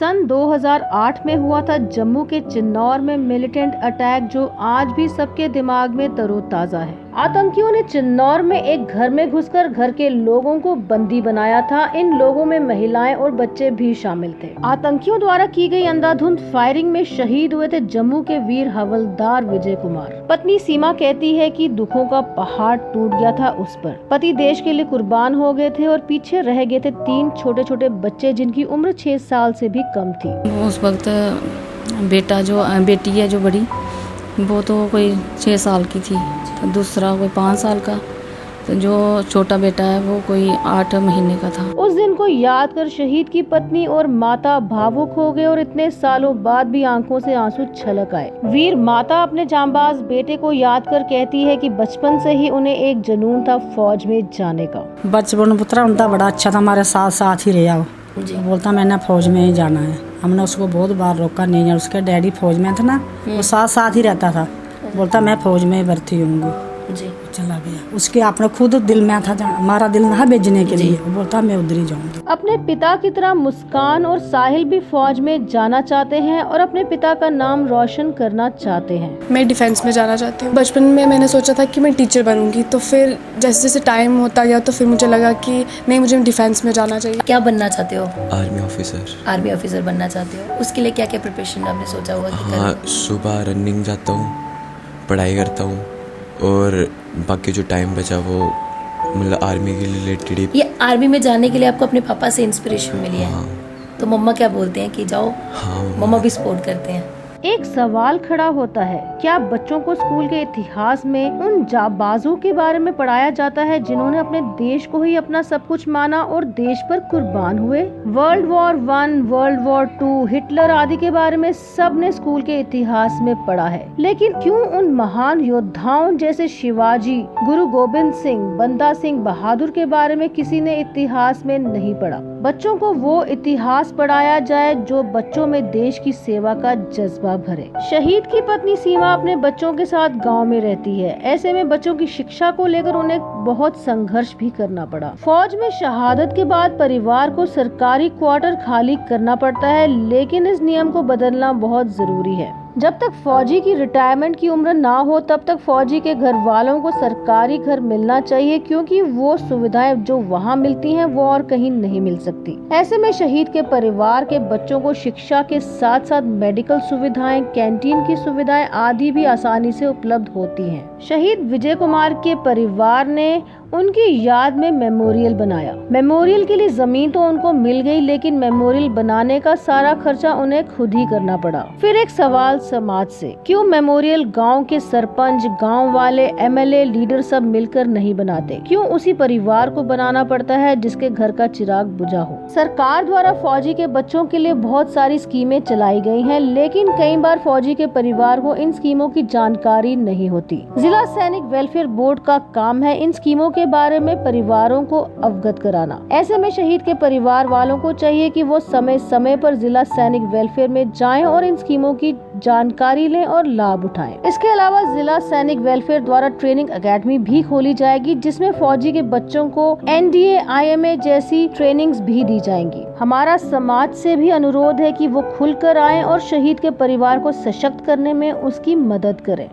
सन 2008 में हुआ था जम्मू के चिन्नौर में मिलिटेंट अटैक, जो आज भी सबके दिमाग में तरोताजा है। आतंकियों ने चिन्नौर में एक घर में घुसकर घर के लोगों को बंदी बनाया था। इन लोगों में महिलाएं और बच्चे भी शामिल थे। आतंकियों द्वारा की गई अंधाधुंध फायरिंग में शहीद हुए थे जम्मू के वीर हवलदार विजय कुमार। पत्नी सीमा कहती है कि दुखों का पहाड़ टूट गया था उस पर। पति देश के लिए कुर्बान हो गए थे और पीछे रह गए थे 3 छोटे छोटे बच्चे, जिनकी उम्र 6 साल से भी कम थी। उस वक्त बेटी है जो बड़ी, वो तो कोई 6 साल की थी, तो दूसरा कोई 5 साल का, तो जो छोटा बेटा है वो कोई 8 महीने का था। उस दिन को याद कर शहीद की पत्नी और माता भावुक हो गए और इतने सालों बाद भी आंखों से आंसू छलक आए। वीर माता अपने जांबाज बेटे को याद कर कहती है कि बचपन से ही उन्हें एक जुनून था फौज में जाने का। बचपन पुत्रा उनका बड़ा अच्छा था, हमारे साथ साथ ही रहा। वो बोलता मैंने फौज में ही जाना है। हमने उसको बहुत बार रोका, नहीं जाना। उसके डैडी फौज में था ना, वो साथ साथ ही रहता था। बोलता मैं फौज में भर्ती होंगी, चला गया। उसके आपने खुद दिल में था, हमारा दिल ना भेजने के लिए, वो बोलता मैं उधर ही जाऊंगी। अपने पिता की तरह मुस्कान और साहिल भी फौज में जाना चाहते हैं और अपने पिता का नाम रोशन करना चाहते हैं। मैं डिफेंस में जाना चाहती हूँ। बचपन में मैंने सोचा था कि मैं टीचर बनूंगी, तो फिर जैसे जैसे टाइम होता गया तो फिर मुझे लगा कि नहीं, मुझे डिफेंस में जाना चाहिए। क्या बनना चाहते हो? Army officer. आर्मी ऑफिसर बनना चाहते हो? उसके लिए क्या क्या प्रिपरेशन आपने सोचा हुआ? हाँ, सुबह रनिंग जाता हूँ, पढ़ाई करता हूँ, और बाकी जो टाइम बचा वो मतलब आर्मी के रिलेटेड ही। ये आर्मी में जाने के लिए आपको अपने पापा से इंस्पिरेशन मिली है? हाँ। तो मम्मा क्या बोलते हैं कि जाओ? हाँ, मम्मा भी सपोर्ट करते हैं। एक सवाल खड़ा होता है, क्या बच्चों को स्कूल के इतिहास में उन जाबाजों के बारे में पढ़ाया जाता है जिन्होंने अपने देश को ही अपना सब कुछ माना और देश पर कुर्बान हुए? World war 1, world war 2, Hitler आदि के बारे में सब ने स्कूल के इतिहास में पढ़ा है, लेकिन क्यों उन महान योद्धाओं जैसे शिवाजी, गुरु गोविंद सिंह, बंदा सिंह बहादुर के बारे में किसी ने इतिहास में नहीं पढ़ा? बच्चों को वो इतिहास पढ़ाया जाए जो बच्चों में देश की सेवा का जज्बा भरे। शहीद की पत्नी सीमा अपने बच्चों के साथ गांव में रहती है। ऐसे में बच्चों की शिक्षा को लेकर उन्हें बहुत संघर्ष भी करना पड़ा। फौज में शहादत के बाद परिवार को सरकारी क्वार्टर खाली करना पड़ता है, लेकिन इस नियम को बदलना बहुत जरूरी है। जब तक फौजी की रिटायरमेंट की उम्र ना हो तब तक फौजी के घर वालों को सरकारी घर मिलना चाहिए, क्योंकि वो सुविधाएं जो वहाँ मिलती हैं वो और कहीं नहीं मिल सकती। ऐसे में शहीद के परिवार के बच्चों को शिक्षा के साथ साथ मेडिकल सुविधाएं, कैंटीन की सुविधाएं आदि भी आसानी से उपलब्ध होती हैं। शहीद विजय कुमार के परिवार ने उनकी याद में मेमोरियल बनाया। मेमोरियल के लिए जमीन तो उनको मिल गई, लेकिन मेमोरियल बनाने का सारा खर्चा उन्हें खुद ही करना पड़ा। फिर एक सवाल समाज से, क्यों मेमोरियल गांव के सरपंच, गांव वाले, एमएलए, लीडर सब मिलकर नहीं बनाते? क्यों उसी परिवार को बनाना पड़ता है जिसके घर का चिराग बुझा हो? सरकार द्वारा फौजी के बच्चों के लिए बहुत सारी स्कीमें चलाई गई हैं, लेकिन कई बार फौजी के परिवार को इन स्कीमों की जानकारी नहीं होती। जिला सैनिक वेलफेयर बोर्ड का काम है इन स्कीमों के बारे में परिवारों को अवगत कराना। ऐसे में शहीद के परिवार वालों को चाहिए कि वो समय समय पर जिला सैनिक वेलफेयर में जाएं और इन स्कीमों की जानकारी लें और लाभ उठाएं। इसके अलावा जिला सैनिक वेलफेयर द्वारा ट्रेनिंग एकेडमी भी खोली जाएगी, जिसमें फौजी के बच्चों को एनडीए, IMA जैसी ट्रेनिंग्स भी दी जाएंगी। हमारा समाज से भी अनुरोध है कि वो खुलकर आएं और शहीद के परिवार को सशक्त करने में उसकी मदद करें।